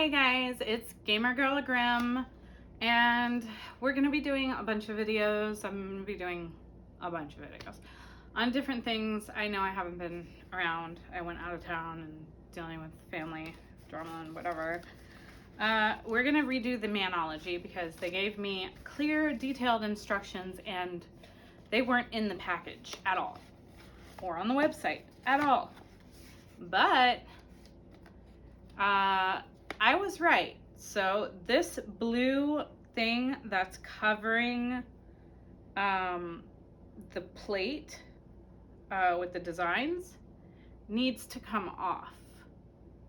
Hey guys, it's Gamer Girl Grim, and we're gonna be doing a bunch of videos. I'm gonna be doing a bunch of videos on different things. I know I haven't been around. I went out of town and dealing with family drama and whatever. We're gonna redo the Maniology because they gave me clear, detailed instructions and they weren't in the package at all, or on the website at all. But I was right. So this blue thing that's covering the plate with the designs needs to come off.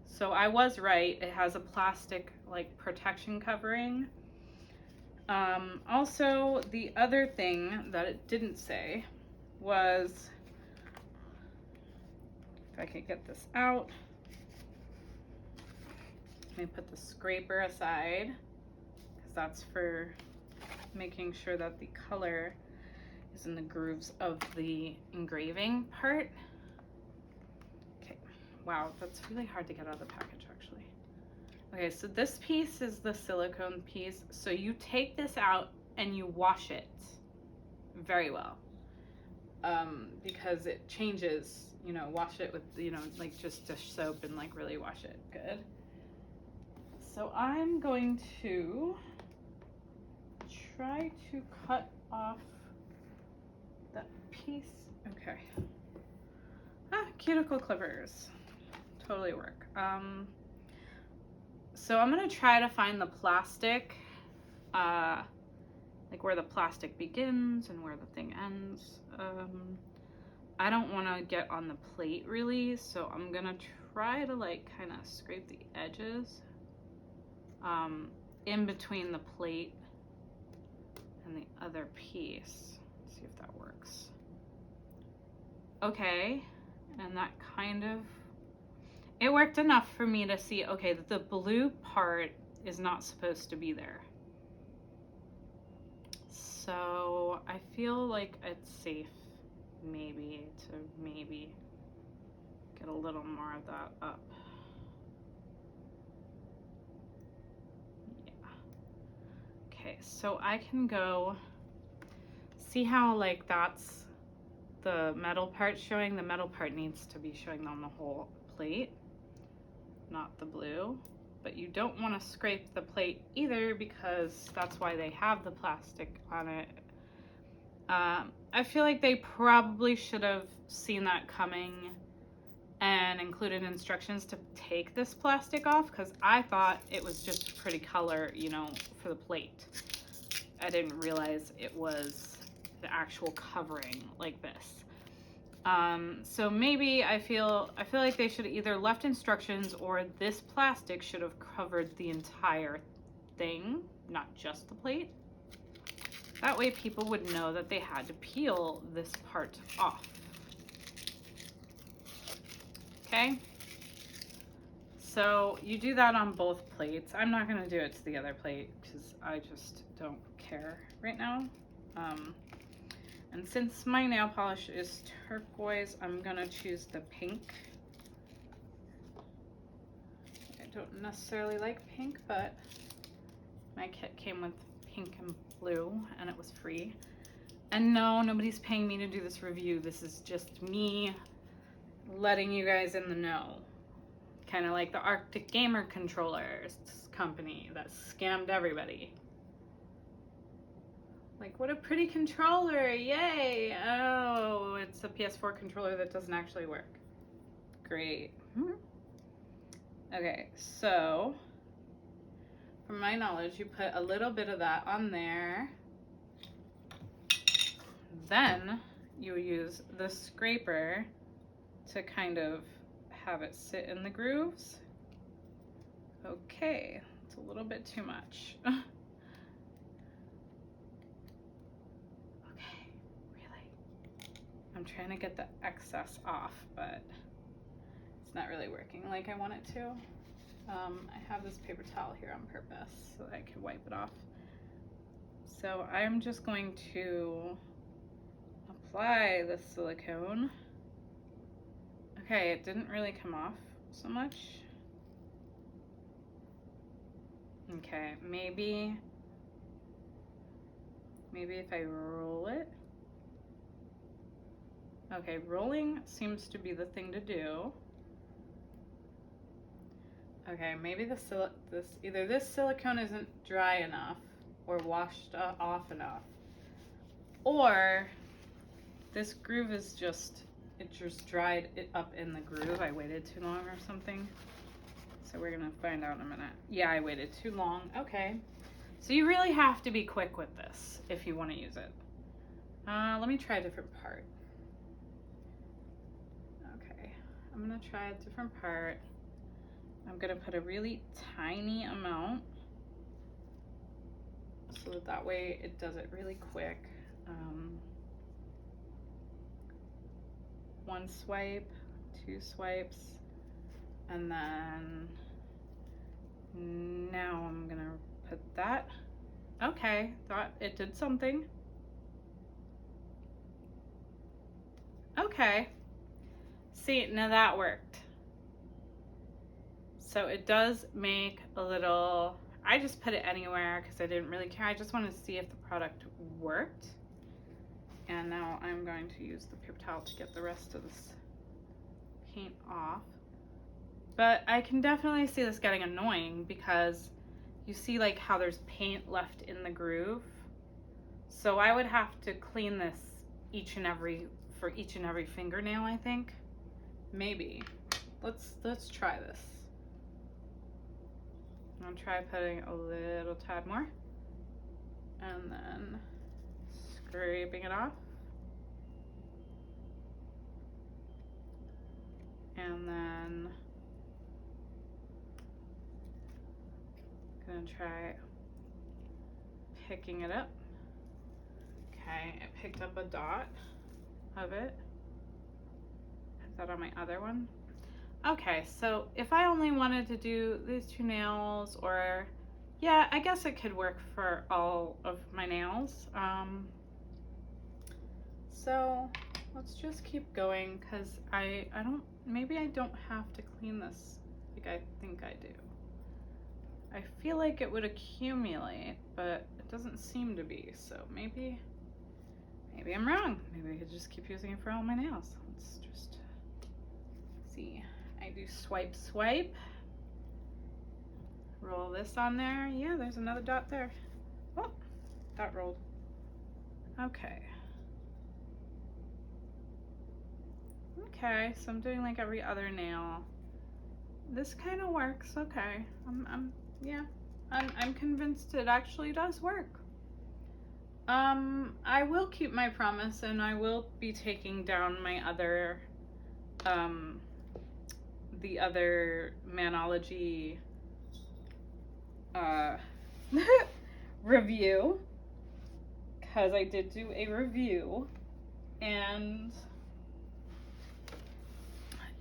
So I was right. It has a plastic like protection covering. Also, the other thing that it didn't say was, if I could get this out. Let me put the scraper aside because that's for making sure that the color is in the grooves of the engraving part. Okay, wow, that's really hard to get out of the package actually. Okay, so this piece is the silicone piece. So you take this out and you wash it very well because it changes, you know, wash it with, you know, like just dish soap and like really wash it good. So I'm going to try to cut off that piece. Okay. Cuticle clippers totally work. So I'm gonna try to find the plastic, like where the plastic begins and where the thing ends. I don't want to get on the plate really, so I'm gonna try to like kind of scrape the edges in between the plate and the other piece. Let's see if that works. Okay, and that kind of, it worked enough for me to see, okay, that the blue part is not supposed to be there. So I feel like it's safe maybe to get a little more of that up. Okay, so I can go see how like that's the metal part showing. The metal part needs to be showing on the whole plate, not the blue. But you don't want to scrape the plate either because that's why they have the plastic on it. I feel like they probably should have seen that coming and included instructions to take this plastic off because I thought it was just a pretty color, you know, for the plate. I didn't realize it was the actual covering like this. So maybe I feel like they should have either left instructions or this plastic should have covered the entire thing, not just the plate. That way people would know that they had to peel this part off. Okay, so you do that on both plates. I'm not gonna do it to the other plate because I just don't care right now. And since my nail polish is turquoise, I'm gonna choose the pink. I don't necessarily like pink, but my kit came with pink and blue and it was free. And no, nobody's paying me to do this review. This is just me letting you guys in the know. Kind of like the Arctic Gamer Controllers company that scammed everybody. Like, what a pretty controller, yay! Oh, it's a PS4 controller that doesn't actually work. Great. Okay, so from my knowledge, you put a little bit of that on there. Then you use the scraper to kind of have it sit in the grooves. Okay, it's a little bit too much. Okay, really. I'm trying to get the excess off, but it's not really working like I want it to. I have this paper towel here on purpose so that I can wipe it off. So I'm just going to apply the silicone. Okay, it didn't really come off so much. Okay, maybe if I roll it. Okay, rolling seems to be the thing to do. Okay, maybe either this silicone isn't dry enough or washed off enough, or this groove is just dried it up in the groove. I waited too long or something. So we're gonna find out in a minute. Yeah, I waited too long. Okay. So you really have to be quick with this if you want to use it. Let me try a different part. Okay, I'm gonna try a different part. I'm gonna put a really tiny amount so that way it does it really quick. One swipe, two swipes, and then now I'm gonna put that. Okay, thought it did something. Okay, see, now that worked. So it does make a little, I just put it anywhere because I didn't really care. I just wanted to see if the product worked. And now I'm going to use the paper towel to get the rest of this paint off. But I can definitely see this getting annoying because you see like how there's paint left in the groove. So I would have to clean this for each and every fingernail, I think. Maybe. Let's try this. I'll try putting a little tad more. And then scraping it off. And then gonna try picking it up. Okay, I picked up a dot of it. Put that on my other one. Okay, so if I only wanted to do these two nails, or yeah, I guess it could work for all of my nails. So let's just keep going because maybe I don't have to clean this like I think I do. I feel like it would accumulate, but it doesn't seem to be, so maybe I'm wrong. Maybe I could just keep using it for all my nails. Let's just see. I do swipe, swipe. Roll this on there. Yeah, there's another dot there. Oh, dot rolled. Okay. Okay, so I'm doing like every other nail. This kind of works. Okay. I'm convinced it actually does work. I will keep my promise and I will be taking down my other the other Maniology review, because I did do a review and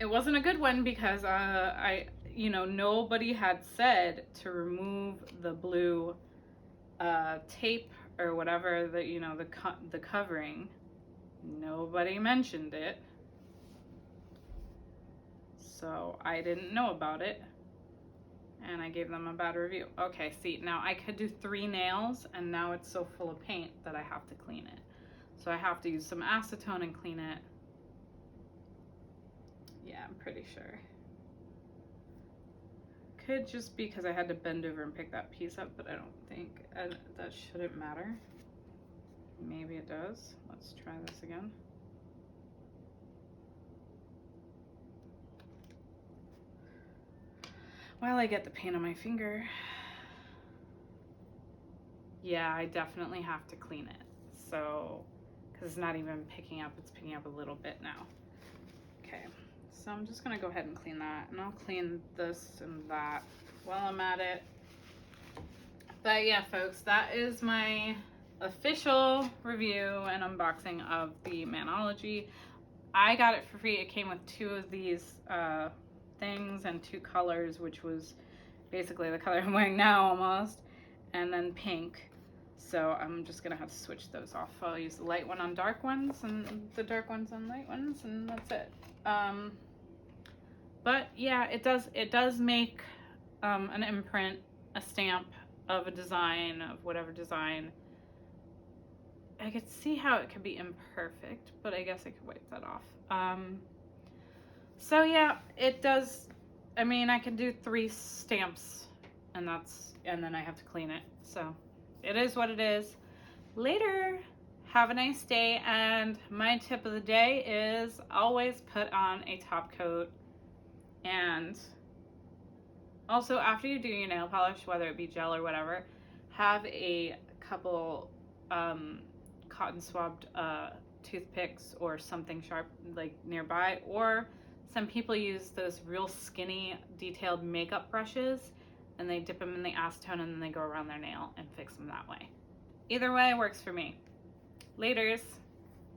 it wasn't a good one because nobody had said to remove the blue tape or whatever, the covering. Nobody mentioned it, so I didn't know about it and I gave them a bad review. Okay, see, now I could do 3 nails and now it's so full of paint that I have to clean it. So I have to use some acetone and clean it. Yeah, I'm pretty sure. Could just be because I had to bend over and pick that piece up, but I don't think that shouldn't matter. Maybe it does. Let's try this again. While I get the paint on my finger. Yeah, I definitely have to clean it. So, because it's not even picking up, it's picking up a little bit now. Okay, so I'm just gonna go ahead and clean that, and I'll clean this and that while I'm at it. But yeah, folks, that is my official review and unboxing of the Maniology. I got it for free. It came with 2 of these things and 2 colors, which was basically the color I'm wearing now almost, and then pink. So I'm just gonna have to switch those off. I'll use the light one on dark ones and the dark ones on light ones, and that's it. But yeah, it does make an imprint, a stamp, of a design, of whatever design. I could see how it could be imperfect, but I guess I could wipe that off. So yeah, it does. I mean, I can do 3 stamps, and then I have to clean it. So it is what it is. Later. Have a nice day, and my tip of the day is always put on a top coat. And also, after you do your nail polish, whether it be gel or whatever, have a couple cotton swabbed toothpicks or something sharp like nearby, or some people use those real skinny detailed makeup brushes and they dip them in the acetone and then they go around their nail and fix them that way. Either way works for me. Laters.